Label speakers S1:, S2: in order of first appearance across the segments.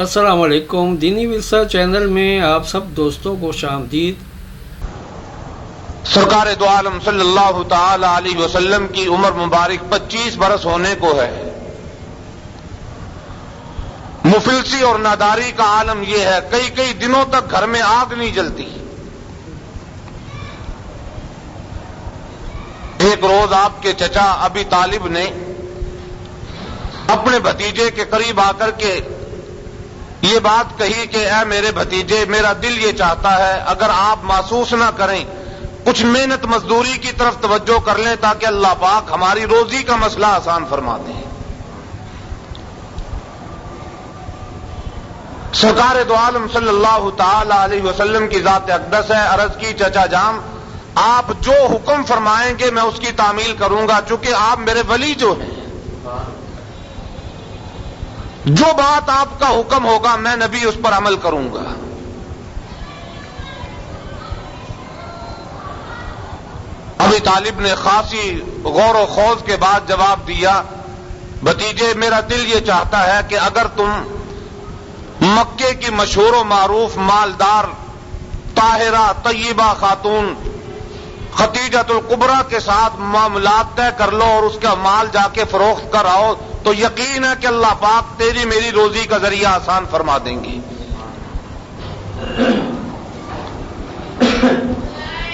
S1: السلام علیکم، دینی ورثہ چینل میں آپ سب دوستوں کو خوش آمدید۔
S2: سرکار دو عالم صلی اللہ تعالی علیہ وسلم کی عمر مبارک 25 برس ہونے کو ہے۔ مفلسی اور ناداری کا عالم یہ ہے، کئی دنوں تک گھر میں آگ نہیں جلتی۔ ایک روز آپ کے چچا ابی طالب نے اپنے بھتیجے کے قریب آ کر کے یہ بات کہی کہ اے میرے بھتیجے، میرا دل یہ چاہتا ہے اگر آپ محسوس نہ کریں، کچھ محنت مزدوری کی طرف توجہ کر لیں تاکہ اللہ پاک ہماری روزی کا مسئلہ آسان فرما دیں۔ سرکار دو عالم صلی اللہ تعالی علیہ وسلم کی ذات اقدس ہے، عرض کی چچا جان آپ جو حکم فرمائیں گے میں اس کی تعمیل کروں گا، چونکہ آپ میرے ولی جو ہیں، جو بات آپ کا حکم ہوگا میں نبی اس پر عمل کروں گا۔ ابی طالب نے خاصی غور و خوض کے بعد جواب دیا، بھتیجے میرا دل یہ چاہتا ہے کہ اگر تم مکے کی مشہور و معروف مالدار طاہرہ طیبہ خاتون خدیجۃ الکبریٰ کے ساتھ معاملات طے کر لو اور اس کا مال جا کے فروخت کر آؤ تو یقین ہے کہ اللہ پاک تیری میری روزی کا ذریعہ آسان فرما دیں گے۔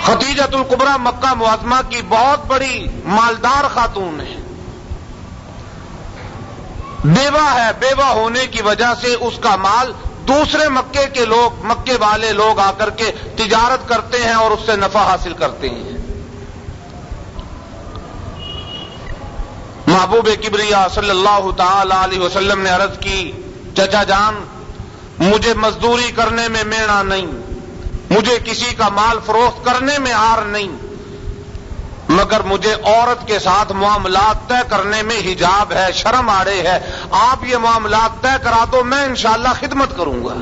S2: خدیجۃ الکبریٰ مکہ معظمہ کی بہت بڑی مالدار خاتون ہے، بیوہ ہے، بیوہ ہونے کی وجہ سے اس کا مال دوسرے مکے والے لوگ آ کر کے تجارت کرتے ہیں اور اس سے نفع حاصل کرتے ہیں۔ محبوب کبریا صلی اللہ تعالی علیہ وسلم نے عرض کی، چچا جان مجھے مزدوری کرنے میں میڑا نہیں، مجھے کسی کا مال فروخت کرنے میں عار نہیں، مگر مجھے عورت کے ساتھ معاملات طے کرنے میں حجاب ہے، شرم آڑے ہے، آپ یہ معاملات طے کرا دو میں انشاءاللہ خدمت کروں گا۔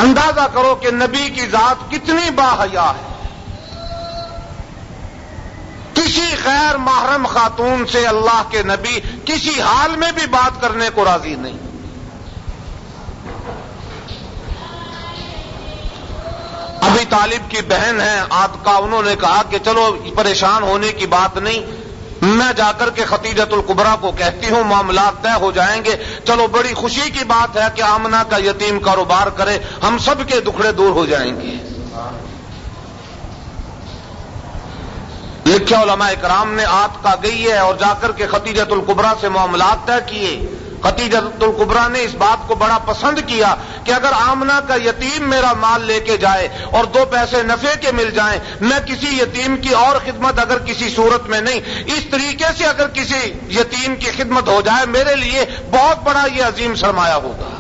S2: اندازہ کرو کہ نبی کی ذات کتنی باحیا ہے، کسی غیر محرم خاتون سے اللہ کے نبی کسی حال میں بھی بات کرنے کو راضی نہیں۔ ابی طالب کی بہن ہے عاتقہ، انہوں نے کہا کہ چلو پریشان ہونے کی بات نہیں، میں جا کر کے خدیجۃ الکبریٰ کو کہتی ہوں معاملات طے ہو جائیں گے، چلو بڑی خوشی کی بات ہے کہ آمنہ کا یتیم کاروبار کرے، ہم سب کے دکھڑے دور ہو جائیں گے۔ لکھے علماء کرام نے عاتقہ گئی ہے اور جا کر کے خدیجۃ الکبریٰ سے معاملات طے کیے۔ خدیجۃ الکبریٰ نے اس بات کو بڑا پسند کیا کہ اگر آمنہ کا یتیم میرا مال لے کے جائے اور 2 پیسے نفع کے مل جائیں، میں کسی یتیم کی اور خدمت اگر کسی صورت میں نہیں، اس طریقے سے اگر کسی یتیم کی خدمت ہو جائے میرے لیے بہت بڑا یہ عظیم سرمایہ ہوگا۔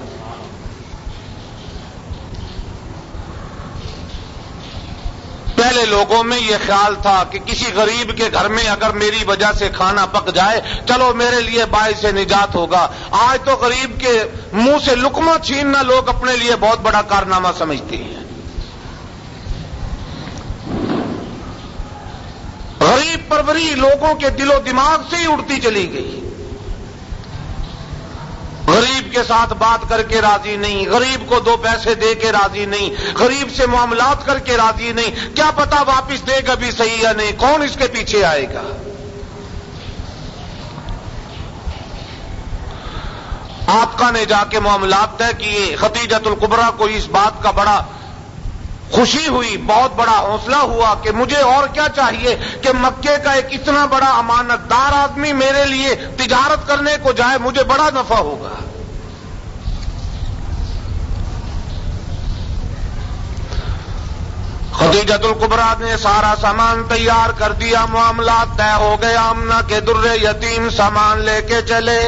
S2: پہلے لوگوں میں یہ خیال تھا کہ کسی غریب کے گھر میں اگر میری وجہ سے کھانا پک جائے چلو میرے لیے باعث نجات ہوگا، آج تو غریب کے منہ سے لقمہ چھیننا لوگ اپنے لیے بہت بڑا کارنامہ سمجھتے ہیں۔ غریب پروری لوگوں کے دل و دماغ سے ہی اڑتی چلی گئی، غریب کے ساتھ بات کر کے راضی نہیں، غریب کو 2 پیسے دے کے راضی نہیں، غریب سے معاملات کر کے راضی نہیں، کیا پتا واپس دے گا بھی صحیح یا نہیں، کون اس کے پیچھے آئے گا۔ عاتقہ نے جا کے معاملات طے کیے، خدیجۃ الکبریٰ کو اس بات کا بڑا خوشی ہوئی، بہت بڑا حوصلہ ہوا کہ مجھے اور کیا چاہیے کہ مکے کا ایک اتنا بڑا امانت دار آدمی میرے لیے تجارت کرنے کو جائے، مجھے بڑا نفع ہوگا۔ خدیجۃ الکبریٰ نے سارا سامان تیار کر دیا، معاملات طے ہو گئے، آمنہ کے در یتیم سامان لے کے چلے۔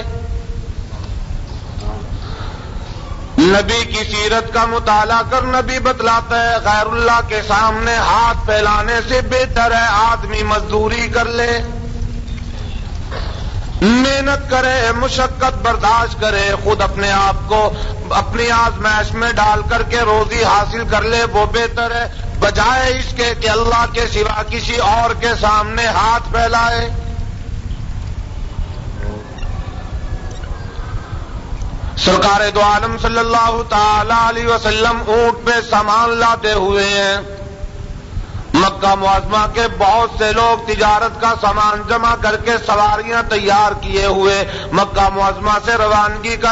S2: نبی کی سیرت کا مطالعہ کر نبی بتلاتا ہے غیر اللہ کے سامنے ہاتھ پھیلانے سے بہتر ہے آدمی مزدوری کر لے، محنت کرے، مشقت برداشت کرے، خود اپنے آپ کو اپنی آزمائش میں ڈال کر کے روزی حاصل کر لے، وہ بہتر ہے بجائے اس کے کہ اللہ کے سوا کسی اور کے سامنے ہاتھ پھیلائے۔ سرکار دو عالم صلی اللہ تعالی علیہ وسلم اونٹ پہ سامان لاتے ہوئے ہیں. مکہ معظمہ کے بہت سے لوگ تجارت کا سامان جمع کر کے سواریاں تیار کیے ہوئے مکہ معظمہ سے روانگی کا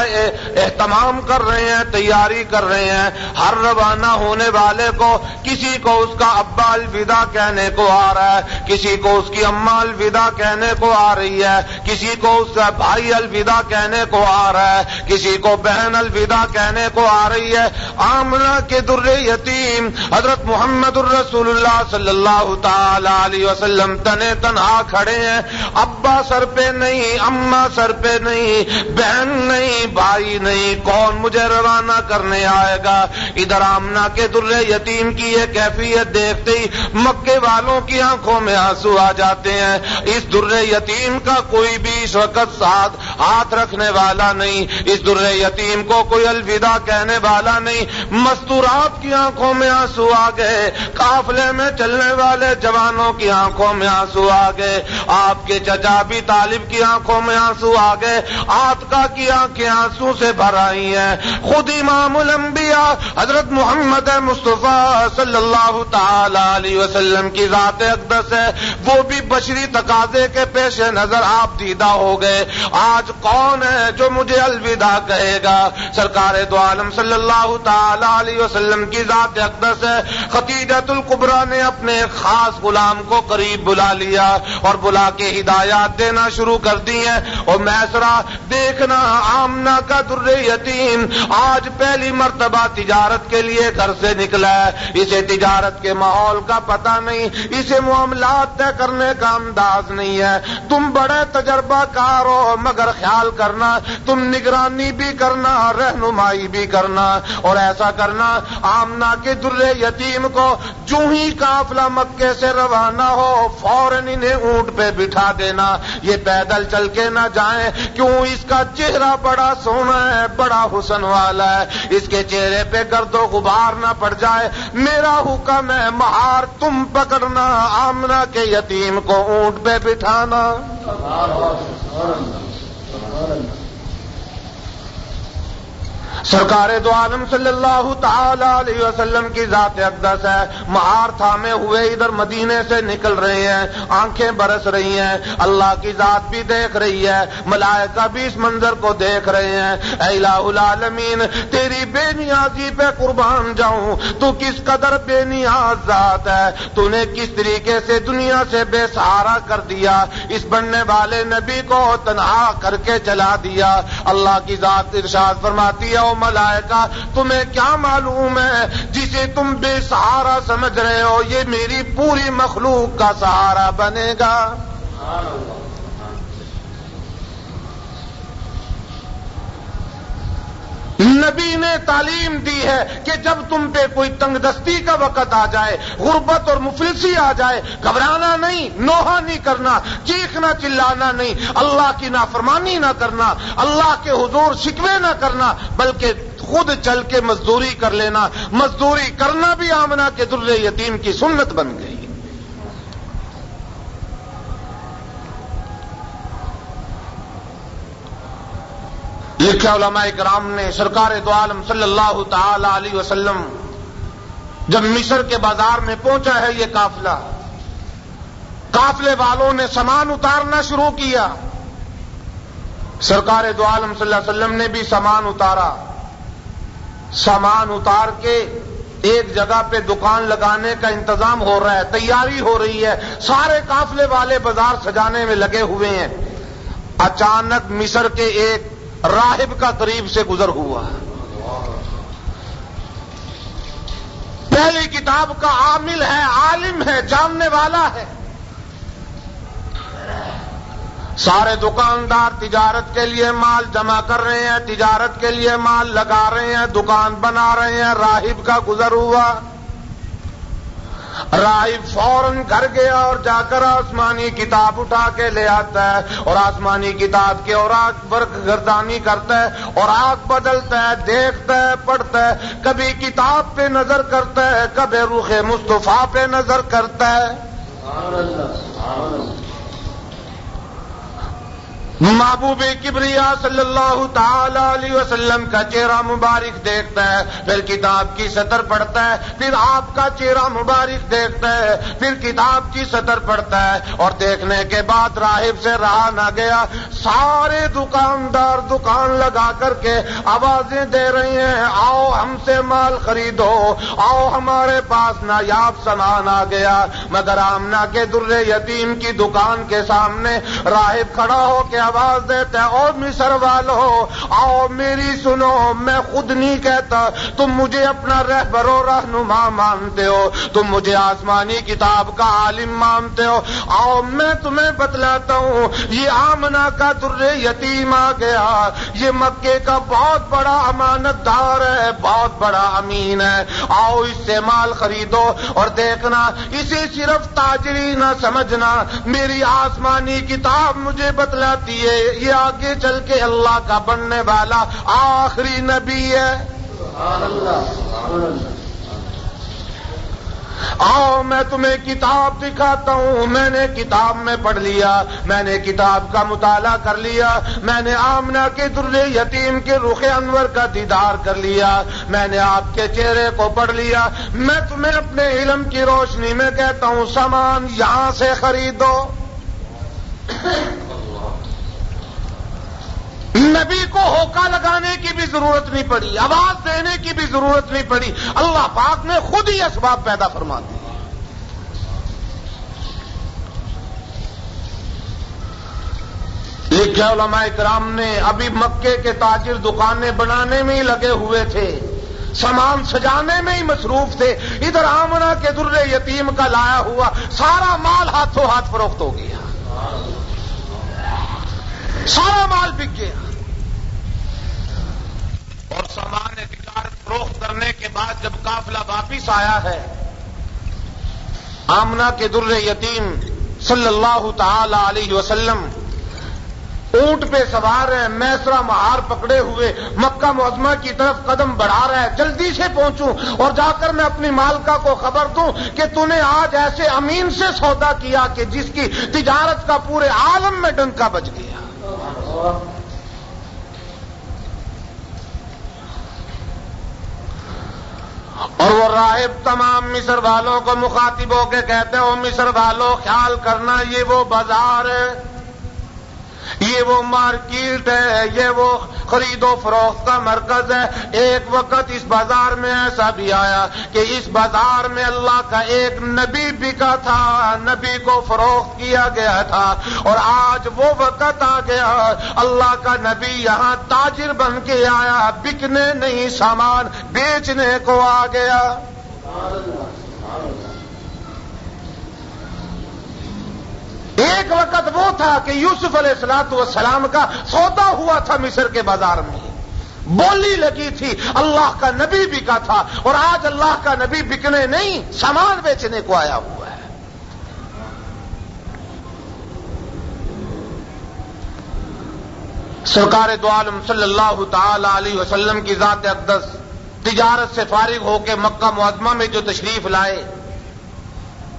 S2: اہتمام کر رہے ہیں، تیاری کر رہے ہیں. ہر روانہ ہونے والے کو کسی کو اس کا ابا الوداع کہنے کو آ رہا ہے، کسی کو اس کی اماں الوداع کہنے کو آ رہی ہے، کسی کو اس کا بھائی الوداع کہنے کو آ رہا ہے، کسی کو بہن الوداع کہنے کو آ رہی ہے. آمنہ کے در یتیم حضرت محمد الرسول اللہ صلی اللہ تعالی علیہ وسلم تنے تنہا کھڑے ہیں. ابا سر پہ نہیں، اماں سر پہ نہیں، بہن نہیں، بھائی نہیں، کون مجھے روانہ کرنے آئے گا؟ ادھر آمنہ کے در یتیم کی یہ کیفیت دیکھتے ہی مکے والوں کی آنکھوں میں آنسو آ جاتے ہیں. اس در یتیم کا کوئی بھی اس وقت ساتھ ہاتھ رکھنے والا نہیں، اس در یتیم کو کوئی الوداع کہنے والا نہیں. مستورات کی آنکھوں میں آنسو آ گئے، قافلے میں چلنے والے جوانوں کی آنکھوں میں آنسو آ گئے، آپ کے چچا ابی طالب کی آنکھوں میں آنسو آ گئے، عاتقہ کی آنکھیں آنسو سے بھر آئی ہیں. خود امام الانبیاء حضرت محمد مصطفیٰ صلی اللہ تعالی علیہ وسلم کی ذات اقدس ہے، وہ بھی بشری تقاضے کے پیش نظر آپ دیدہ ہو گئے. آج کون ہے جو مجھے الوداع کہے گا؟ سرکار دو عالم صلی اللہ تعالی علیہ وسلم کی ذات اقدس ہے. خدیجۃ الکبریٰ نے اپنے خاص غلام کو قریب بلا لیا اور بلا کے ہدایات دینا شروع کر دی ہیں. اور میسرا دیکھنا، آمنہ کا در یتیم آج پہلی مرتبہ تجارت کے لیے گھر سے نکلا ہے. اسے تجارت کے ماحول کا پتہ نہیں، اسے معاملات طے کرنے کا انداز نہیں ہے. تم بڑے تجربہ کار ہو، مگر خیال کرنا تم نگرانی بھی کرنا، رہنمائی بھی کرنا، اور ایسا کرنا آمنہ کے در یتیم کو جو ہی قافلہ مکے سے روانہ ہو فوراً انہیں اونٹ پہ بٹھا دینا. یہ پیدل چل کے نہ جائیں، کیوں اس کا چہرہ بڑا سونا ہے، بڑا حسن والا ہے، اس کے چہرے پہ گرد و غبار نہ پڑ جائے. میرا حکم ہے، مہار تم پکڑنا، آمنہ کے یتیم کو اونٹ پہ بٹھانا. سرکار دو عالم صلی اللہ تعالی علیہ وسلم کی ذات اقدس ہے، مہار تھامے ہوئے ادھر مدینے سے نکل رہے ہیں، آنکھیں برس رہی ہیں، اللہ کی ذات بھی دیکھ رہی ہے، ملائکہ بھی اس منظر کو دیکھ رہے ہیں. اے الہ العالمین، تیری بے نیازی پہ قربان جاؤں، تو کس قدر بے نیاز ذات ہے، تو نے کس طریقے سے دنیا سے بے سہارا کر دیا، اس بننے والے نبی کو تنہا کر کے چلا دیا. اللہ کی ذات ارشاد فرماتی ہے، ملائکہ تمہیں کیا معلوم ہے جسے تم بے سہارا سمجھ رہے ہو، یہ میری پوری مخلوق کا سہارا بنے گا. نبی نے تعلیم دی ہے کہ جب تم پہ کوئی تنگ دستی کا وقت آ جائے، غربت اور مفلسی آ جائے، گھبرانا نہیں، نوحہ نہیں کرنا، چیخنا چلانا نہیں، اللہ کی نافرمانی نہ کرنا، اللہ کے حضور شکوے نہ کرنا، بلکہ خود چل کے مزدوری کر لینا. مزدوری کرنا بھی آمنہ کے در یتیم کی سنت بن گئی. لکھا علماء کرام نے، سرکار دو عالم صلی اللہ تعالی علیہ وسلم جب مصر کے بازار میں پہنچا ہے یہ قافلہ، قافلے والوں نے سامان اتارنا شروع کیا. سرکار دو عالم صلی اللہ علیہ وسلم نے بھی سامان اتارا. سامان اتار کے ایک جگہ پہ دکان لگانے کا انتظام ہو رہا ہے، تیاری ہو رہی ہے، سارے قافلے والے بازار سجانے میں لگے ہوئے ہیں. اچانک مصر کے ایک راہب کا قریب سے گزر ہوا. پہلی کتاب کا عامل ہے، عالم ہے، جاننے والا ہے. سارے دکاندار تجارت کے لیے مال جمع کر رہے ہیں، تجارت کے لیے مال لگا رہے ہیں، دکان بنا رہے ہیں. راہب کا گزر ہوا. راہب فوراً گھر گیا اور جا کر آسمانی کتاب اٹھا کے لے آتا ہے اور آسمانی کتاب کے اوراق پر گردانی کرتا ہے اور آنکھ بدلتا ہے، دیکھتا ہے، پڑھتا ہے، کبھی کتاب پہ نظر کرتا ہے، کبھی رخ مصطفیٰ پہ نظر کرتا ہے. محبوب کبریا صلی اللہ تعالی علیہ وسلم کا چہرہ مبارک دیکھتا ہے، پھر کتاب کی سطر پڑھتا ہے، پھر آپ کا چہرہ مبارک دیکھتا ہے، پھر کتاب کی سطر پڑھتا ہے، اور دیکھنے کے بعد راہب سے رہا نہ گیا۔ سارے دکاندار دکان لگا کر کے آوازیں دے رہی ہیں، آؤ ہم سے مال خریدو، آؤ ہمارے پاس نایاب سامان آ گیا۔ مگر آمنہ کے در یتیم کی دکان کے سامنے راہب کھڑا ہو کے آواز دیتا ہے، او مصر والو آؤ میری سنو، میں خود نہیں کہتا، تم مجھے اپنا رہبر و رہنما مانتے ہو، تم مجھے آسمانی کتاب کا عالم مانتے ہو، آؤ میں تمہیں بتلاتا ہوں، یہ آمنہ کا در یتیم آ گیا، یہ مکے کا بہت بڑا امانت دار ہے، بہت بڑا امین ہے، آؤ اس سے مال خریدو، اور دیکھنا اسے صرف تاجری نہ سمجھنا، میری آسمانی کتاب مجھے بتلاتی ہے یہ آگے چل کے اللہ کا بننے والا آخری نبی ہے۔ آؤ میں تمہیں کتاب دکھاتا ہوں، میں نے کتاب میں پڑھ لیا، میں نے کتاب کا مطالعہ کر لیا، میں نے آمنہ کے در یتیم کے رخ انور کا دیدار کر لیا، میں نے آپ کے چہرے کو پڑھ لیا، میں تمہیں اپنے علم کی روشنی میں کہتا ہوں سامان یہاں سے خریدو۔ نبی کو ہوکا لگانے کی بھی ضرورت نہیں پڑی، آواز دینے کی بھی ضرورت نہیں پڑی، اللہ پاک نے خود ہی اسباب پیدا فرما دی۔ لکھے علماء کرام نے، ابھی مکے کے تاجر دکانیں بنانے میں ہی لگے ہوئے تھے، سامان سجانے میں ہی مصروف تھے، ادھر آمنہ کے در یتیم کا لایا ہوا سارا مال ہاتھوں ہاتھ فروخت ہو گیا، سارا مال بک گیا۔ اور سامان تجارت فروخت کرنے کے بعد جب قافلہ واپس آیا ہے، آمنہ کے در یتیم صلی اللہ تعالی علیہ وسلم اونٹ پہ سوار ہے، میسرا مہار پکڑے ہوئے مکہ معظمہ کی طرف قدم بڑھا رہا ہے، جلدی سے پہنچوں اور جا کر میں اپنی مالکہ کو خبر دوں کہ تو نے آج ایسے امین سے سودا کیا کہ جس کی تجارت کا پورے عالم میں ڈنکا بج گیا۔ اور وہ راہب تمام مصر والوں کو مخاطب ہو کے کہتے ہیں، او مصر والوں خیال کرنا، یہ وہ بازار ہے، یہ وہ مارکیٹ ہے، یہ وہ خرید و فروخت کا مرکز ہے۔ ایک وقت اس بازار میں ایسا بھی آیا کہ اس بازار میں اللہ کا ایک نبی بکا تھا، نبی کو فروخت کیا گیا تھا، اور آج وہ وقت آ گیا اللہ کا نبی یہاں تاجر بن کے آیا، بکنے نہیں سامان بیچنے کو آ گیا۔ ایک وقت وہ تھا کہ یوسف علیہ الصلوۃ والسلام کا سودا ہوا تھا مصر کے بازار میں، بولی لگی تھی، اللہ کا نبی بکا تھا، اور آج اللہ کا نبی بکنے نہیں سامان بیچنے کو آیا ہوا ہے۔ سرکار دو عالم صلی اللہ تعالی علیہ وسلم کی ذات اقدس تجارت سے فارغ ہو کے مکہ معظمہ میں جو تشریف لائے،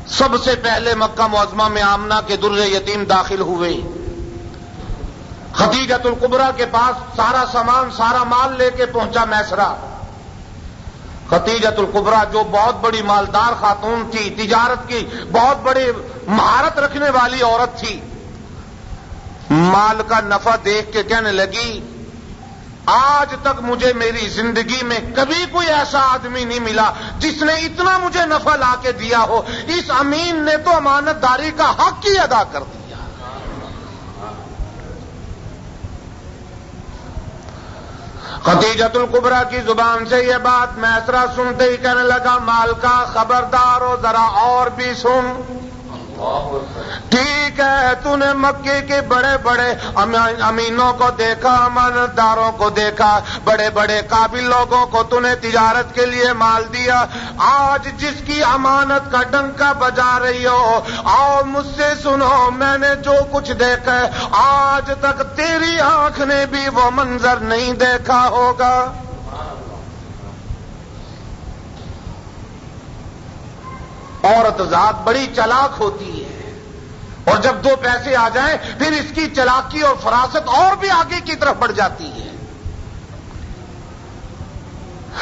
S2: سب سے پہلے مکہ معظمہ میں آمنہ کے در یتیم داخل ہوئے، خدیجۃ الکبریٰ کے پاس سارا سامان سارا مال لے کے پہنچا میسرہ۔ خدیجۃ الکبریٰ جو بہت بڑی مالدار خاتون تھی، تجارت کی بہت بڑی مہارت رکھنے والی عورت تھی، مال کا نفع دیکھ کے کہنے لگی، آج تک مجھے میری زندگی میں کبھی کوئی ایسا آدمی نہیں ملا جس نے اتنا مجھے نفع لا کے دیا ہو، اس امین نے تو امانت داری کا حق ہی ادا کر دیا۔ خدیجۃ الکبریٰ کی زبان سے یہ بات میسرہ سنتے ہی کہنے لگا، مال کا خبردار ہو، ذرا اور بھی سن۔ ٹھیک ہے، تو نے مکے کے بڑے بڑے امینوں کو دیکھا، امانت داروں کو دیکھا، بڑے بڑے قابل لوگوں کو تو نے تجارت کے لیے مال دیا، آج جس کی امانت کا ڈنکا بجا رہی ہو، آؤ مجھ سے سنو، میں نے جو کچھ دیکھا ہے آج تک تیری آنکھ نے بھی وہ منظر نہیں دیکھا ہوگا۔ عورت ذات بڑی چالاک ہوتی ہے، اور جب 2 پیسے آ جائیں پھر اس کی چلاکی اور فراست اور بھی آگے کی طرف بڑھ جاتی ہے۔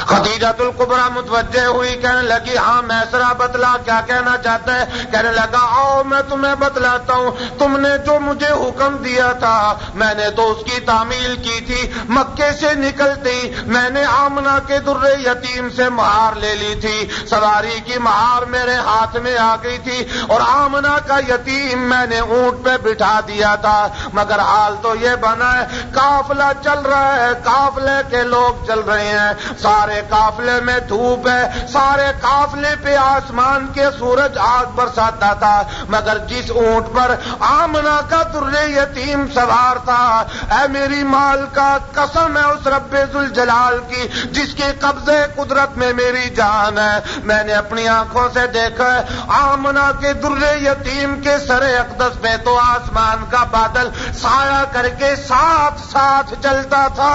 S2: خدیجۃ الکبریٰ متوجہ ہوئی، کہنے لگی ہاں میسرہ بتلا کیا کہنا چاہتا ہے؟ کہنے لگا آؤ میں تمہیں بتلاتا ہوں، تم نے جو مجھے حکم دیا تھا میں نے تو اس کی تعمیل کی تھی۔ مکے سے نکلتے ہی میں نے آمنہ کے در یتیم سے مہار لے لی تھی، سواری کی مہار میرے ہاتھ میں آ گئی تھی اور آمنہ کا یتیم میں نے اونٹ پہ بٹھا دیا تھا، مگر حال تو یہ بنا ہے قافلہ چل رہا ہے، قافلے کے لوگ چل رہے ہیں، سارے قافلے میں دھوپ ہے، سارے قافلے پہ آسمان کے سورج آگ برساتا تھا، مگر جس اونٹ پر آمنہ کا در یتیم سوار تھا، اے میری مال کا قسم ہے اس رب ذوالجلال کی جس کے قبضے قدرت میں میری جان ہے، میں نے اپنی آنکھوں سے دیکھا ہے آمنہ کے در یتیم کے سر اقدس پہ تو آسمان کا بادل سایہ کر کے ساتھ ساتھ چلتا تھا۔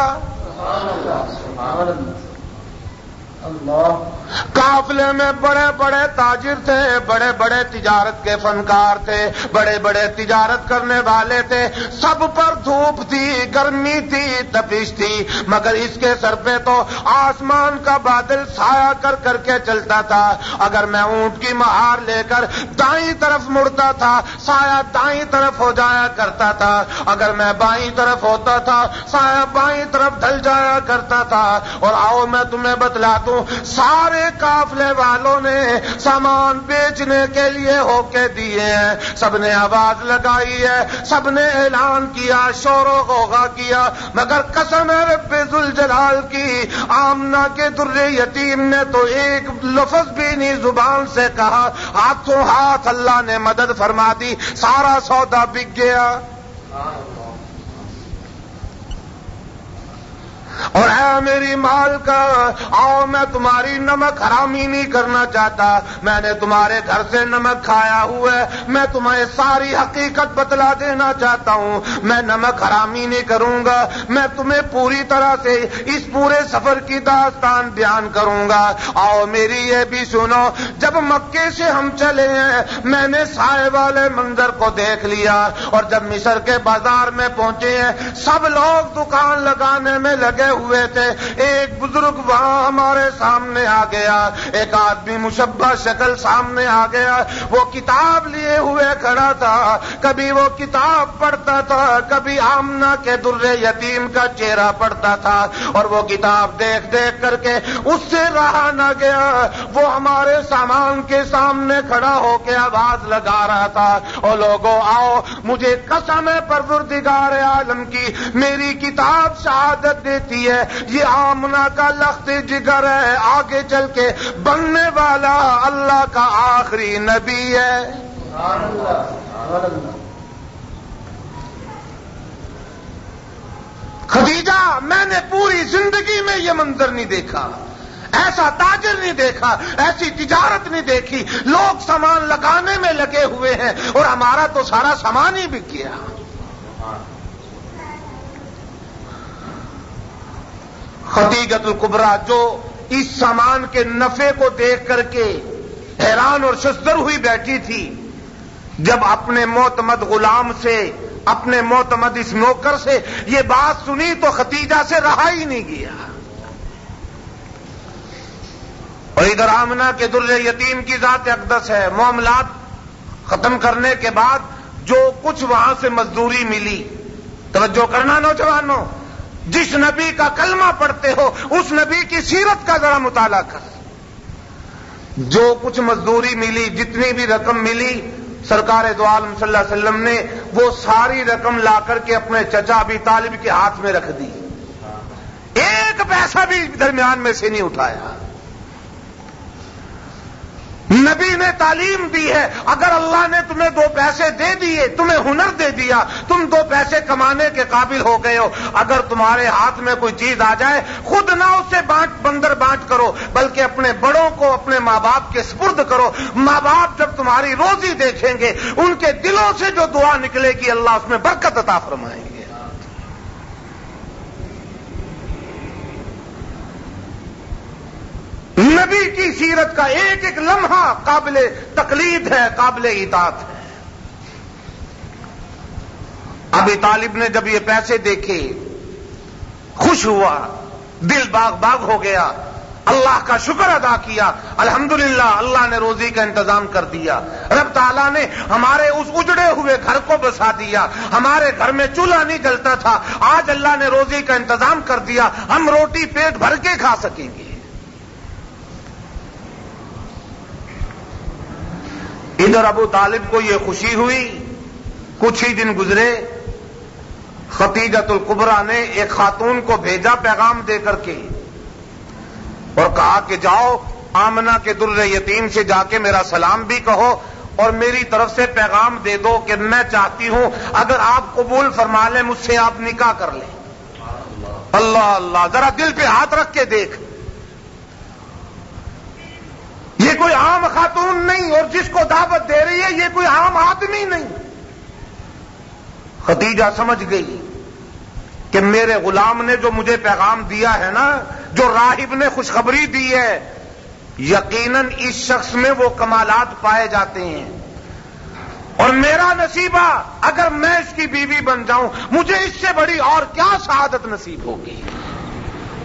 S2: قافلے میں بڑے بڑے تاجر تھے، بڑے بڑے تجارت کے فنکار تھے، بڑے بڑے تجارت کرنے والے تھے، سب پر دھوپ تھی، گرمی تھی، تپش تھی، مگر اس کے سر پہ تو آسمان کا بادل سایہ کر کر کے چلتا تھا۔ اگر میں اونٹ کی مہار لے کر دائیں طرف مڑتا تھا سایہ دائیں طرف ہو جایا کرتا تھا، اگر میں بائیں طرف ہوتا تھا سایہ بائیں طرف ڈھل جایا کرتا تھا۔ اور آؤ میں تمہیں بتلا دوں، سارے قافلے والوں نے سامان بیچنے کے لیے ہو کے دیے ہیں، سب نے آواز لگائی ہے، سب نے اعلان کیا، شور و غوغا کیا، مگر قسم ہے رب ذوالجلال کی آمنہ کے در یتیم نے تو ایک لفظ بھی نہیں زبان سے کہا، ہاتھوں ہاتھ اللہ نے مدد فرما دی، سارا سودا بک گیا۔ اور اے میری مال کا، آؤ میں تمہاری نمک حرامی نہیں کرنا چاہتا، میں نے تمہارے گھر سے نمک کھایا ہوا ہے، میں تمہیں ساری حقیقت بتلا دینا چاہتا ہوں، میں نمک حرامی نہیں کروں گا، میں تمہیں پوری طرح سے اس پورے سفر کی داستان بیان کروں گا۔ آؤ میری یہ بھی سنو، جب مکے سے ہم چلے ہیں میں نے سائے والے منظر کو دیکھ لیا، اور جب مصر کے بازار میں پہنچے ہیں سب لوگ دکان لگانے میں لگے ہوئے تھے، ایک بزرگ وہاں ہمارے سامنے آ گیا، ایک آدمی مشبہ شکل سامنے آ گیا، وہ کتاب لیے ہوئے کھڑا تھا، کبھی وہ کتاب پڑھتا تھا، کبھی آمنہ کے در یتیم کا چہرہ پڑھتا تھا، اور وہ کتاب دیکھ دیکھ کر کے اس سے رہا نہ گیا، وہ ہمارے سامان کے سامنے کھڑا ہو کے آواز لگا رہا تھا، اور لوگوں آؤ مجھے قسم ہے پروردگار عالم کی، میری کتاب شہادت دیتی ہے یہ آمنہ کا لخت جگر ہے، آگے چل کے بننے والا اللہ کا آخری نبی ہے۔ خدیجہ میں نے پوری زندگی میں یہ منظر نہیں دیکھا، ایسا تاجر نہیں دیکھا، ایسی تجارت نہیں دیکھی، لوگ سامان لگانے میں لگے ہوئے ہیں اور ہمارا تو سارا سامان ہی بک گیا۔ خدیجۃ الکبریٰ جو اس سامان کے نفع کو دیکھ کر کے حیران اور ششدر ہوئی بیٹھی تھی، جب اپنے معتمد غلام سے، اپنے معتمد اس نوکر سے یہ بات سنی تو خدیجہ سے رہا ہی نہیں گیا۔ اور ادھر آمنہ کے در یتیم کی ذات اقدس ہے، معاملات ختم کرنے کے بعد جو کچھ وہاں سے مزدوری ملی، توجہ کرنا نوجوانوں، جس نبی کا کلمہ پڑھتے ہو اس نبی کی سیرت کا ذرا مطالعہ کر، جو کچھ مزدوری ملی، جتنی بھی رقم ملی، سرکار دو عالم صلی اللہ علیہ وسلم نے وہ ساری رقم لا کر کے اپنے چچا ابی طالب کے ہاتھ میں رکھ دی، ایک پیسہ بھی درمیان میں سے نہیں اٹھایا۔ نبی نے تعلیم دی ہے، اگر اللہ نے تمہیں 2 پیسے دے دیے، تمہیں ہنر دے دیا، تم 2 پیسے کمانے کے قابل ہو گئے ہو، اگر تمہارے ہاتھ میں کوئی چیز آ جائے خود نہ اسے بندر بانٹ کرو، بلکہ اپنے بڑوں کو، اپنے ماں باپ کے سپرد کرو۔ ماں باپ جب تمہاری روزی دیکھیں گے ان کے دلوں سے جو دعا نکلے گی اللہ اس میں برکت عطا فرمائیں گے۔ نبی کی سیرت کا ایک ایک لمحہ قابل تقلید ہے، قابل اطاعت ہے۔ ابی طالب نے جب یہ پیسے دیکھے خوش ہوا، دل باغ باغ ہو گیا، اللہ کا شکر ادا کیا، الحمدللہ اللہ نے روزی کا انتظام کر دیا، رب تعالیٰ نے ہمارے اس اجڑے ہوئے گھر کو بسا دیا، ہمارے گھر میں چولہا نہیں جلتا تھا، آج اللہ نے روزی کا انتظام کر دیا، ہم روٹی پیٹ بھر کے کھا سکیں گے۔ ادھر ابو طالب کو یہ خوشی ہوئی، کچھ ہی دن گزرے، خدیجۃ الکبریٰ نے ایک خاتون کو بھیجا پیغام دے کر کے اور کہا کہ جاؤ آمنہ کے در یتیم سے جا کے میرا سلام بھی کہو اور میری طرف سے پیغام دے دو کہ میں چاہتی ہوں اگر آپ قبول فرما لیں مجھ سے آپ نکاح کر لیں۔ اللہ اللہ، ذرا دل پہ ہاتھ رکھ کے دیکھ، یہ کوئی عام خاتون نہیں اور جس کو دعوت دے رہی ہے یہ کوئی عام آدمی نہیں۔ خدیجہ سمجھ گئی کہ میرے غلام نے جو مجھے پیغام دیا ہے نا، جو راہب نے خوشخبری دی ہے، یقیناً اس شخص میں وہ کمالات پائے جاتے ہیں، اور میرا نصیبہ اگر میں اس کی بیوی بن جاؤں مجھے اس سے بڑی اور کیا سعادت نصیب ہوگی۔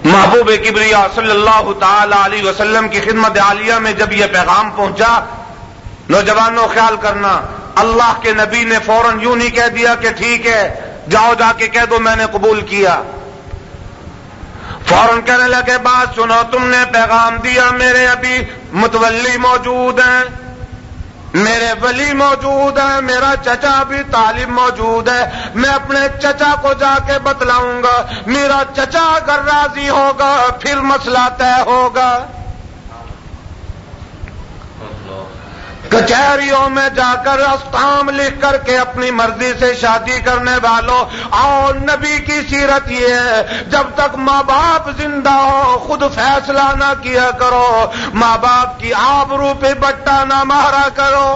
S2: محبوب کبریا صلی اللہ تعالی علیہ وسلم کی خدمت عالیہ میں جب یہ پیغام پہنچا، نوجوانوں خیال کرنا، اللہ کے نبی نے فوراً یوں نہیں کہہ دیا کہ ٹھیک ہے جاؤ جا کے کہہ دو میں نے قبول کیا، فوراً کہنے لگے بات سنو، تم نے پیغام دیا، میرے ابھی متولی موجود ہیں، میرے ولی موجود ہیں، میرا چچا بھی طالب موجود ہے، میں اپنے چچا کو جا کے بتلاؤں گا، میرا چچا اگر راضی ہوگا پھر مسئلہ طے ہوگا۔ کچہریوں میں جا کر استحام لکھ کر کے اپنی مرضی سے شادی کرنے والوں، اور نبی کی سیرت یہ ہے جب تک ماں باپ زندہ ہو خود فیصلہ نہ کیا کرو، ماں باپ کی آبرو پہ بٹا نہ مارا کرو۔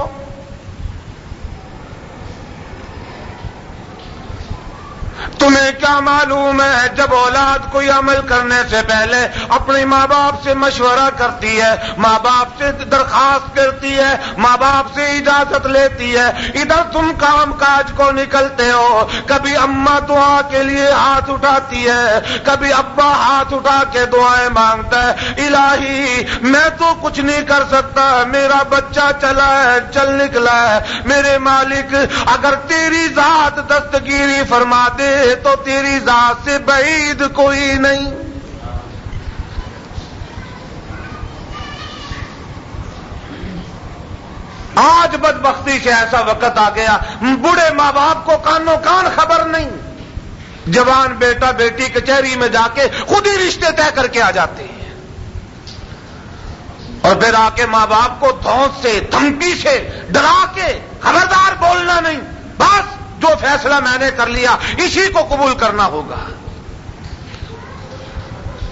S2: تمہیں کیا معلوم ہے جب اولاد کوئی عمل کرنے سے پہلے اپنے ماں باپ سے مشورہ کرتی ہے، ماں باپ سے درخواست کرتی ہے، ماں باپ سے اجازت لیتی ہے، ادھر تم کام کاج کو نکلتے ہو، کبھی اماں دعا کے لیے ہاتھ اٹھاتی ہے، کبھی ابا ہاتھ اٹھا کے دعائیں مانگتا ہے، الہی میں تو کچھ نہیں کر سکتا، میرا بچہ چلا ہے چل نکلا ہے، میرے مالک اگر تیری ذات دستگیری فرما دے تو تیری ذات سے بعید کوئی نہیں۔ آج بدبختی سے ایسا وقت آ گیا بوڑھے ماں باپ کو کانوں کان خبر نہیں، جوان بیٹا بیٹی کچہری میں جا کے خود ہی رشتے طے کر کے آ جاتے ہیں، اور پھر آ کے ماں باپ کو دھونس سے دھمکی سے ڈرا کے خبردار بولنا نہیں، بس جو فیصلہ میں نے کر لیا اسی کو قبول کرنا ہوگا۔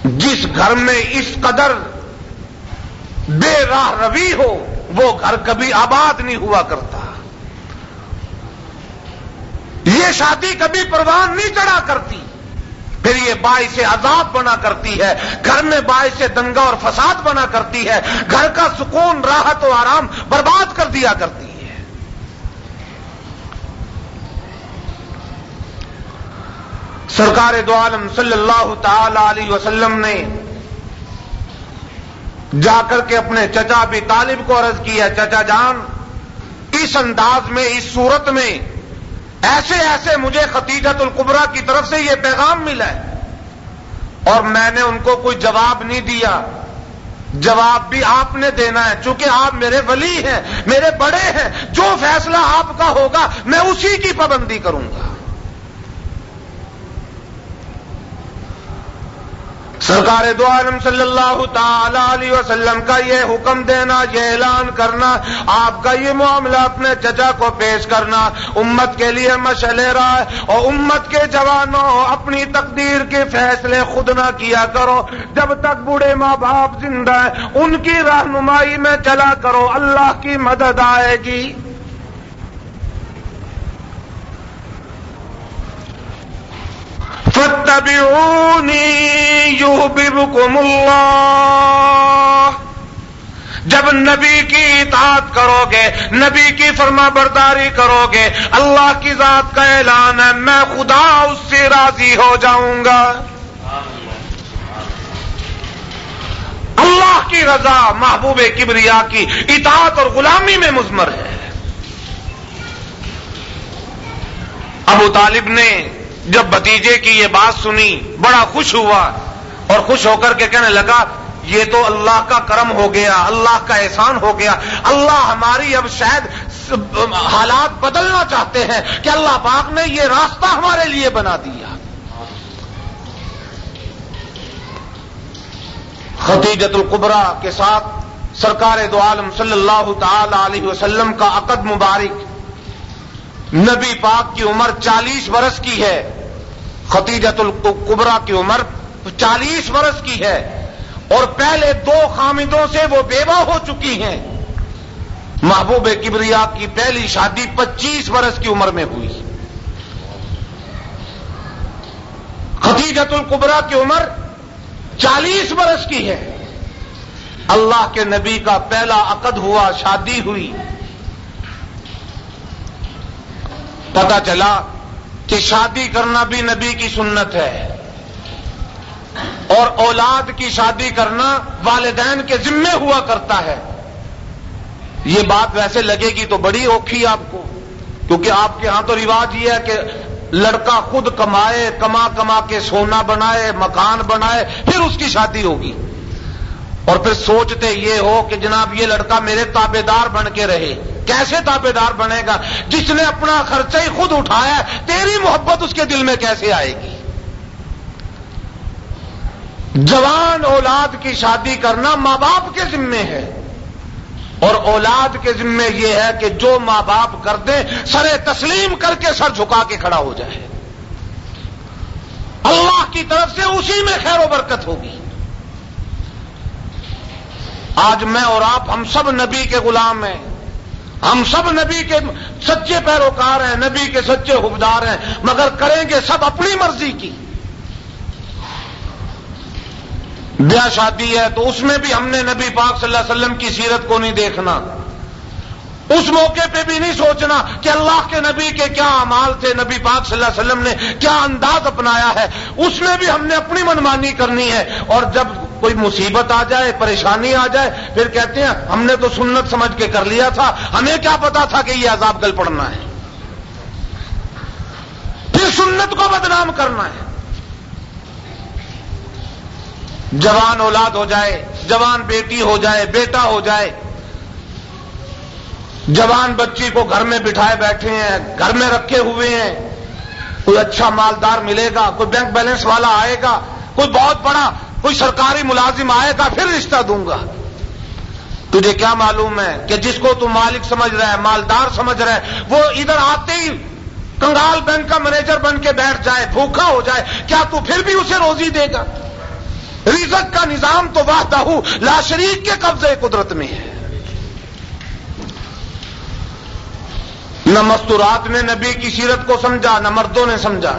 S2: جس گھر میں اس قدر بے راہ روی ہو وہ گھر کبھی آباد نہیں ہوا کرتا، یہ شادی کبھی پروان نہیں چڑھا کرتی، پھر یہ باعث عذاب بنا کرتی ہے، گھر میں باعث دنگا اور فساد بنا کرتی ہے، گھر کا سکون راحت و آرام برباد کر دیا کرتی ہے۔ سرکار دو عالم صلی اللہ تعالی علیہ وسلم نے جا کر کے اپنے چچا ابی طالب کو عرض کیا، چچا جان اس انداز میں اس صورت میں ایسے ایسے مجھے خدیجۃ الکبریٰ کی طرف سے یہ پیغام ملا ہے، اور میں نے ان کو کوئی جواب نہیں دیا، جواب بھی آپ نے دینا ہے، چونکہ آپ میرے ولی ہیں، میرے بڑے ہیں، جو فیصلہ آپ کا ہوگا میں اسی کی پابندی کروں گا۔ سرکار دو عالم صلی اللہ تعالی علیہ وسلم کا یہ حکم دینا، یہ اعلان کرنا، آپ کا یہ معاملہ اپنے چچا کو پیش کرنا امت کے لیے مشعل راہ ہے، اور امت کے جوانوں اپنی تقدیر کے فیصلے خود نہ کیا کرو، جب تک بوڑھے ماں باپ زندہ ہیں ان کی رہنمائی میں چلا کرو، اللہ کی مدد آئے گی۔ فاتبعونی یحببکم اللہ، جب نبی کی اطاعت کرو گے، نبی کی فرما برداری کرو گے، اللہ کی ذات کا اعلان ہے میں خدا اس سے راضی ہو جاؤں گا۔ اللہ کی رضا محبوب کبریا کی اطاعت اور غلامی میں مضمر ہے۔ ابو طالب نے جب بھتیجے کی یہ بات سنی بڑا خوش ہوا اور خوش ہو کر کے کہنے لگا یہ تو اللہ کا کرم ہو گیا، اللہ کا احسان ہو گیا، اللہ ہماری اب شاید حالات بدلنا چاہتے ہیں کہ اللہ پاک نے یہ راستہ ہمارے لیے بنا دیا۔ خدیجۃ الکبریٰ کے ساتھ سرکار دو عالم صلی اللہ تعالی علیہ وسلم کا عقد مبارک، نبی پاک کی عمر 40 برس کی ہے، خدیجۃ الکبریٰ کی عمر 40 برس کی ہے، اور پہلے 2 خامدوں سے وہ بیوہ ہو چکی ہیں۔ محبوب کبریا کی پہلی شادی 25 برس کی عمر میں ہوئی۔ خدیجۃ الکبریٰ کی عمر 40 برس کی ہے۔ اللہ کے نبی کا پہلا عقد ہوا، شادی ہوئی۔ پتہ چلا کہ شادی کرنا بھی نبی کی سنت ہے، اور اولاد کی شادی کرنا والدین کے ذمے ہوا کرتا ہے۔ یہ بات ویسے لگے گی تو بڑی اوکھی آپ کو، کیونکہ آپ کے ہاں تو رواج یہ ہے کہ لڑکا خود کمائے، کما کے سونا بنائے، مکان بنائے، پھر اس کی شادی ہوگی، اور پھر سوچتے یہ ہو کہ جناب یہ لڑکا میرے تابع دار بن کے رہے۔ کیسے تابع دار بنے گا؟ جس نے اپنا خرچہ ہی خود اٹھایا ہے، تیری محبت اس کے دل میں کیسے آئے گی؟ جوان اولاد کی شادی کرنا ماں باپ کے ذمے ہے، اور اولاد کے ذمے یہ ہے کہ جو ماں باپ کر دیں سر تسلیم کر کے سر جھکا کے کھڑا ہو جائے۔ اللہ کی طرف سے اسی میں خیر و برکت ہوگی۔ آج میں اور آپ ہم سب نبی کے غلام ہیں، ہم سب نبی کے سچے پیروکار ہیں، نبی کے سچے حبدار ہیں، مگر کریں گے سب اپنی مرضی کی۔ بیاہ شادی ہے تو اس میں بھی ہم نے نبی پاک صلی اللہ علیہ وسلم کی سیرت کو نہیں دیکھنا، اس موقع پہ بھی نہیں سوچنا کہ اللہ کے نبی کے کیا اعمال تھے، نبی پاک صلی اللہ علیہ وسلم نے کیا انداز اپنایا ہے، اس میں بھی ہم نے اپنی منمانی کرنی ہے۔ اور جب کوئی مصیبت آ جائے، پریشانی آ جائے، پھر کہتے ہیں ہم نے تو سنت سمجھ کے کر لیا تھا، ہمیں کیا پتا تھا کہ یہ عذاب گل پڑنا ہے، پھر سنت کو بدنام کرنا ہے۔ جوان اولاد ہو جائے، جوان بیٹی ہو جائے، بیٹا ہو جائے، جوان بچی کو گھر میں بٹھائے بیٹھے ہیں، گھر میں رکھے ہوئے ہیں، کوئی اچھا مالدار ملے گا، کوئی بینک بیلنس والا آئے گا، کوئی بہت بڑا کوئی سرکاری ملازم آئے گا، پھر رشتہ دوں گا۔ تجھے کیا معلوم ہے کہ جس کو تو مالک سمجھ رہا ہے، مالدار سمجھ رہا ہے، وہ ادھر آتے ہی کنگال بینک کا مینیجر بن کے بیٹھ جائے، بھوکا ہو جائے، کیا تو پھر بھی اسے روزی دے گا؟ رزق کا نظام تو وحدہ لا شریک کے قبضے قدرت میں ہے۔ نہ مستورات نے نبی کی سیرت کو سمجھا، نہ مردوں نے سمجھا،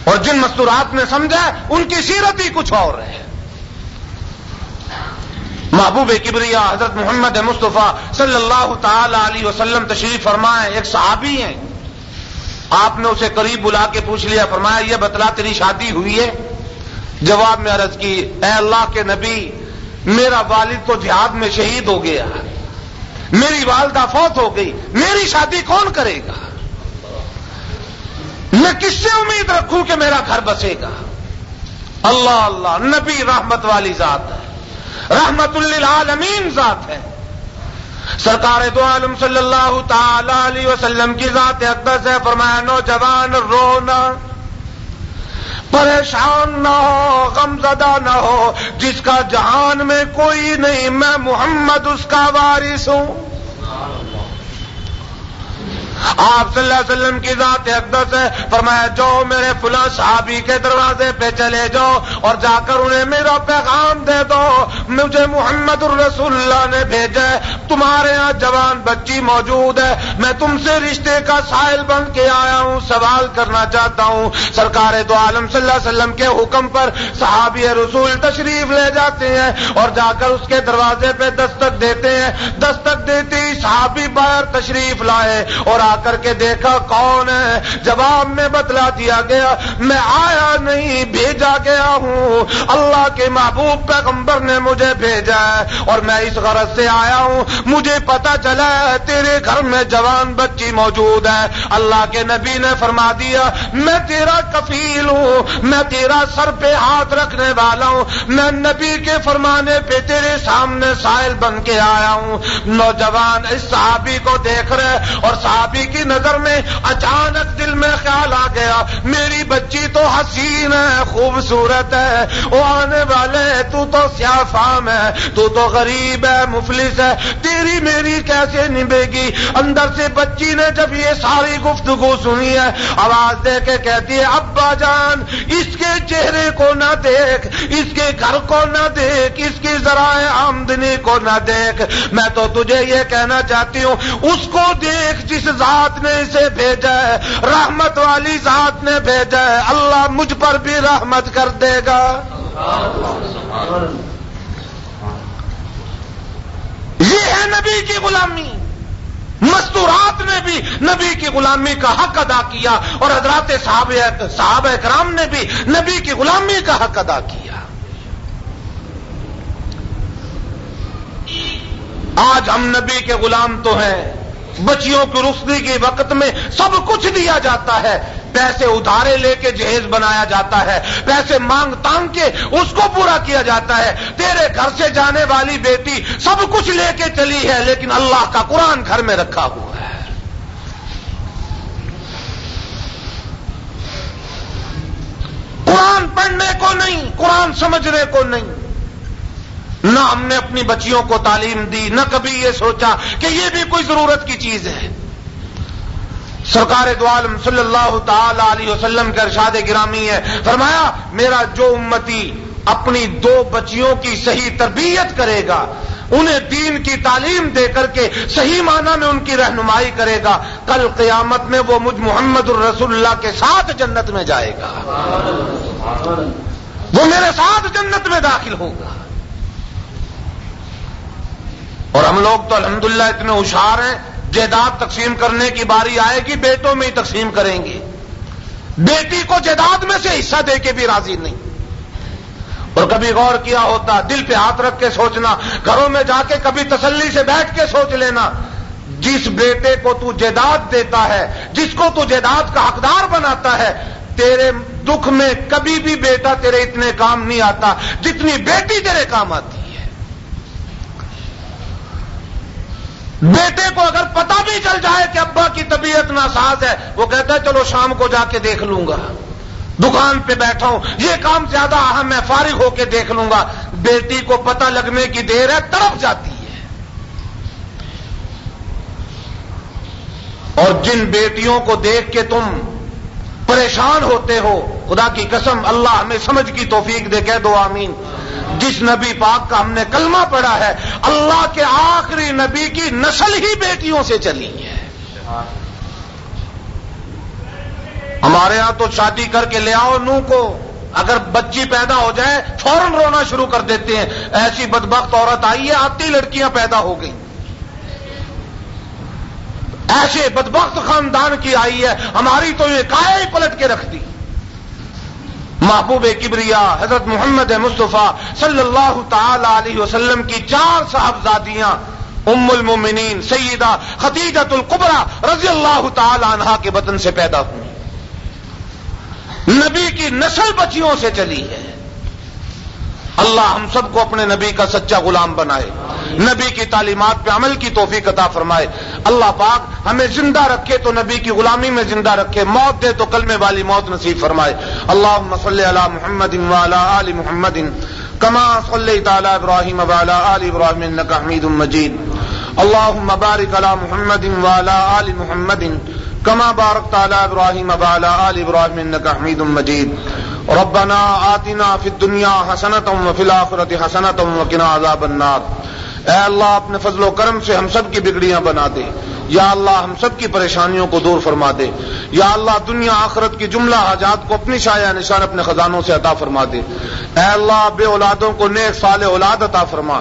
S2: اور جن مستورات نے سمجھا ان کی سیرت ہی کچھ اور ہے۔ محبوب کبریا حضرت محمد مصطفیٰ صلی اللہ تعالی علیہ وسلم تشریف فرمائے، ایک صحابی ہیں، آپ نے اسے قریب بلا کے پوچھ لیا، فرمایا یہ بتلا تیری شادی ہوئی ہے؟ جواب میں عرض کی، اے اللہ کے نبی میرا والد تو جہاد میں شہید ہو گیا، میری والدہ فوت ہو گئی، میری شادی کون کرے گا؟ میں کس سے امید رکھوں کہ میرا گھر بسے گا؟ اللہ اللہ، نبی رحمت والی ذات ہے، رحمت للعالمین ذات ہے، سرکار دو عالم صلی اللہ تعالی علیہ وسلم کی ذات اقدس ہے۔ فرمایا نوجوان رونا، پریشان نہ ہو، غم زدہ نہ ہو، جس کا جہان میں کوئی نہیں، میں محمد اس کا وارث ہوں۔ آپ صلی اللہ علیہ وسلم کی ذات اقدس ہے، فرمایا جاؤ میرے فلاں صحابی کے دروازے پہ چلے جاؤ اور جا کر انہیں میرا پیغام دے دو، مجھے محمد الرسول اللہ نے بھیجا ہے، تمہارے ہاں جوان بچی موجود ہے، میں تم سے رشتے کا سائل بن کے آیا ہوں، سوال کرنا چاہتا ہوں۔ سرکار دو عالم صلی اللہ علیہ وسلم کے حکم پر صحابی رسول تشریف لے جاتے ہیں اور جا کر اس کے دروازے پہ دستک دیتے ہیں۔ دستک دیتی صحابی باہر تشریف لائے اور آ کر کے دیکھا کون ہے، جواب میں بتلا دیا گیا میں آیا نہیں بھیجا گیا ہوں، اللہ کے محبوب پیغمبر نے مجھے بھیجا ہے اور میں اس غرض سے آیا ہوں، مجھے پتا چلا ہے تیرے گھر میں جوان بچی موجود ہے۔ اللہ کے نبی نے فرما دیا میں تیرا کفیل ہوں، میں تیرا سر پہ ہاتھ رکھنے والا ہوں، میں نبی کے فرمانے پہ تیرے سامنے سائل بن کے آیا ہوں۔ نوجوان اس صحابی کو دیکھ رہے اور صحابی کی نظر میں اچانک دل میں خیال آ گیا میری بچی تو حسین ہے، خوبصورت ہے، وہ آنے والے تو سیاہ فام ہے، تو غریب ہے، مفلس ہے، تیری میری کیسے نبھے گی؟ اندر سے بچی نے جب یہ ساری گفتگو سنی ہے آواز دے کے کہتی ہے ابا جان اس کے چہرے کو نہ دیکھ، اس کے گھر کو نہ دیکھ، اس کی ذرائع آمدنی کو نہ دیکھ، میں تو تجھے یہ کہنا چاہتی ہوں اس کو دیکھ جس ذات نے اسے بھیجا ہے، رحمت والی ذات نے بھیجا ہے، اللہ مجھ پر بھی رحمت کر دے گا۔ یہ ہے نبی کی غلامی۔ مستورات نے بھی نبی کی غلامی کا حق ادا کیا اور حضرات صحابہ کرام نے بھی نبی کی غلامی کا حق ادا کیا۔ آج ہم نبی کے غلام تو ہیں، بچیوں کی رخصتی کے وقت میں سب کچھ دیا جاتا ہے، پیسے ادھارے لے کے جہیز بنایا جاتا ہے، پیسے مانگ تانگ کے اس کو پورا کیا جاتا ہے، تیرے گھر سے جانے والی بیٹی سب کچھ لے کے چلی ہے لیکن اللہ کا قرآن گھر میں رکھا ہوا ہے۔ قرآن پڑھنے کو نہیں، قرآن سمجھنے کو نہیں، نہ ہم نے اپنی بچیوں کو تعلیم دی، نہ کبھی یہ سوچا کہ یہ بھی کوئی ضرورت کی چیز ہے۔ سرکار دو عالم صلی اللہ تعالی علیہ وسلم کا ارشاد گرامی ہے، فرمایا میرا جو امتی اپنی 2 بچیوں کی صحیح تربیت کرے گا، انہیں دین کی تعلیم دے کر کے صحیح معنی میں ان کی رہنمائی کرے گا، کل قیامت میں وہ مجھ محمد الرسول اللہ کے ساتھ جنت میں جائے گا، وہ میرے ساتھ جنت میں داخل ہوگا۔ اور ہم لوگ تو الحمدللہ اتنے ہوشیار ہیں، جائیداد تقسیم کرنے کی باری آئے گی بیٹوں میں ہی تقسیم کریں گے، بیٹی کو جائیداد میں سے حصہ دے کے بھی راضی نہیں۔ اور کبھی غور کیا ہوتا، دل پہ ہاتھ رکھ کے سوچنا، گھروں میں جا کے کبھی تسلی سے بیٹھ کے سوچ لینا، جس بیٹے کو تو جائیداد دیتا ہے، جس کو تو جائیداد کا حقدار بناتا ہے، تیرے دکھ میں کبھی بھی بیٹا تیرے اتنے کام نہیں آتا جتنی بیٹی تیرے کام آتی ہے۔ بیٹے کو اگر پتہ بھی چل جائے کہ ابا کی طبیعت ناساز ہے، وہ کہتا ہے چلو شام کو جا کے دیکھ لوں گا، دکان پہ بیٹھا ہوں، یہ کام زیادہ اہم ہے، فارغ ہو کے دیکھ لوں گا۔ بیٹی کو پتہ لگنے کی دیر ہے، تڑپ جاتی ہے۔ اور جن بیٹیوں کو دیکھ کے تم پریشان ہوتے ہو، خدا کی قسم اللہ ہمیں سمجھ کی توفیق دے، کہہ دو آمین۔ جس نبی پاک کا ہم نے کلمہ پڑھا ہے، اللہ کے آخری نبی کی نسل ہی بیٹیوں سے چلی ہے۔ ہمارے ہاں تو شادی کر کے لے آؤ نوح کو، اگر بچی پیدا ہو جائے فوراً رونا شروع کر دیتے ہیں، ایسی بدبخت عورت آئی ہے، آتی لڑکیاں پیدا ہو گئی، ایسے بدبخت خاندان کی آئی ہے، ہماری تو یہ کایا ہی پلٹ کے رکھ دی۔ محبوب کبریا حضرت محمد مصطفیٰ صلی اللہ تعالی علیہ وسلم کی 4 صاحبزادیاں ام المومنین سیدہ خدیجۃ الکبریٰ رضی اللہ تعالی عنہا کے بطن سے پیدا ہوئی، نبی کی نسل بچیوں سے چلی ہے۔ اللہ ہم سب کو اپنے نبی کا سچا غلام بنائے، نبی کی تعلیمات پہ عمل کی توفیق عطا فرمائے۔ اللہ پاک ہمیں زندہ رکھے تو نبی کی غلامی میں زندہ رکھے، موت دے تو کلمے والی موت نصیب فرمائے۔ اللہم صلی علی محمد وعلی آل محمد کما صلیت علی ابراہیم وعلی آل ابراہیم انک حمید مجید۔ اللهم بارك على محمد وعلى آل محمد كما باركت على إبراهيم وعلى آل إبراهيم إنك حميد مجيد ربنا آتنا في الدنيا حسنة وفي الآخرة حسنة وقنا عذاب النار. اے اللہ اپنے فضل و کرم سے ہم سب کی بگڑیاں بنا دے. یا اللہ ہم سب کی پریشانیوں کو دور فرما دے. یا اللہ دنیا آخرت کی جملہ حاجات کو اپنی شایع نشان اپنے خزانوں سے عطا فرما دے. اے اللہ بے اولادوں کو نیک صالح اولاد عطا فرما.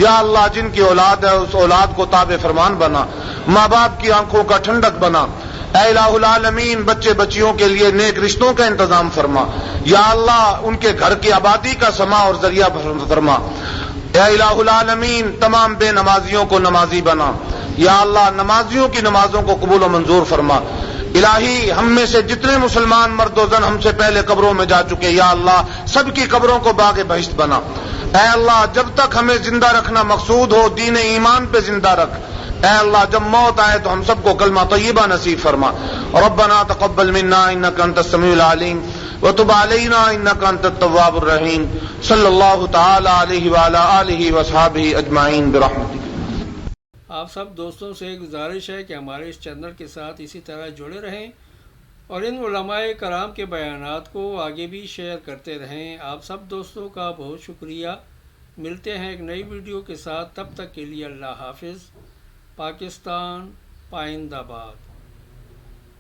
S2: یا اللہ جن کی اولاد ہے اس اولاد کو تابع فرمان بنا. ماں باپ کی آنکھوں کا ٹھنڈک بنا. اے الہ العالمین بچے بچیوں کے لیے نیک رشتوں کا انتظام فرما. یا اللہ ان کے گھر کی آبادی کا سما اور ذریعہ فرما. اے الہ العالمین تمام بے نمازیوں کو نمازی بنا. یا اللہ نمازیوں کی نمازوں کو قبول و منظور فرما. الہی ہم میں سے جتنے مسلمان مرد و زن ہم سے پہلے قبروں میں جا چکے یا اللہ سب کی قبروں کو باغ بہشت بنا. اے اللہ جب تک ہمیں زندہ رکھنا مقصود ہو دین ایمان پہ زندہ رکھ. اے اللہ جب موت آئے تو ہم سب کو کلمہ طیبہ نصیب فرما. ربنا تقبل منا انک انت السمیع العلیم وتب علینا انک انت التواب الرحیم. صلی اللہ تعالی علیہ وعلی آلہ وصحبہ اجمعین برحمتک.
S1: آپ سب دوستوں سے گزارش ہے کہ ہمارے اس چینل کے ساتھ اسی طرح جڑے رہیں اور ان علماء کرام کے بیانات کو آگے بھی شیئر کرتے رہیں. آپ سب دوستوں کا بہت شکریہ. ملتے ہیں ایک نئی ویڈیو کے ساتھ. تب تک کے لیے اللہ حافظ. پاکستان پائندہ باد.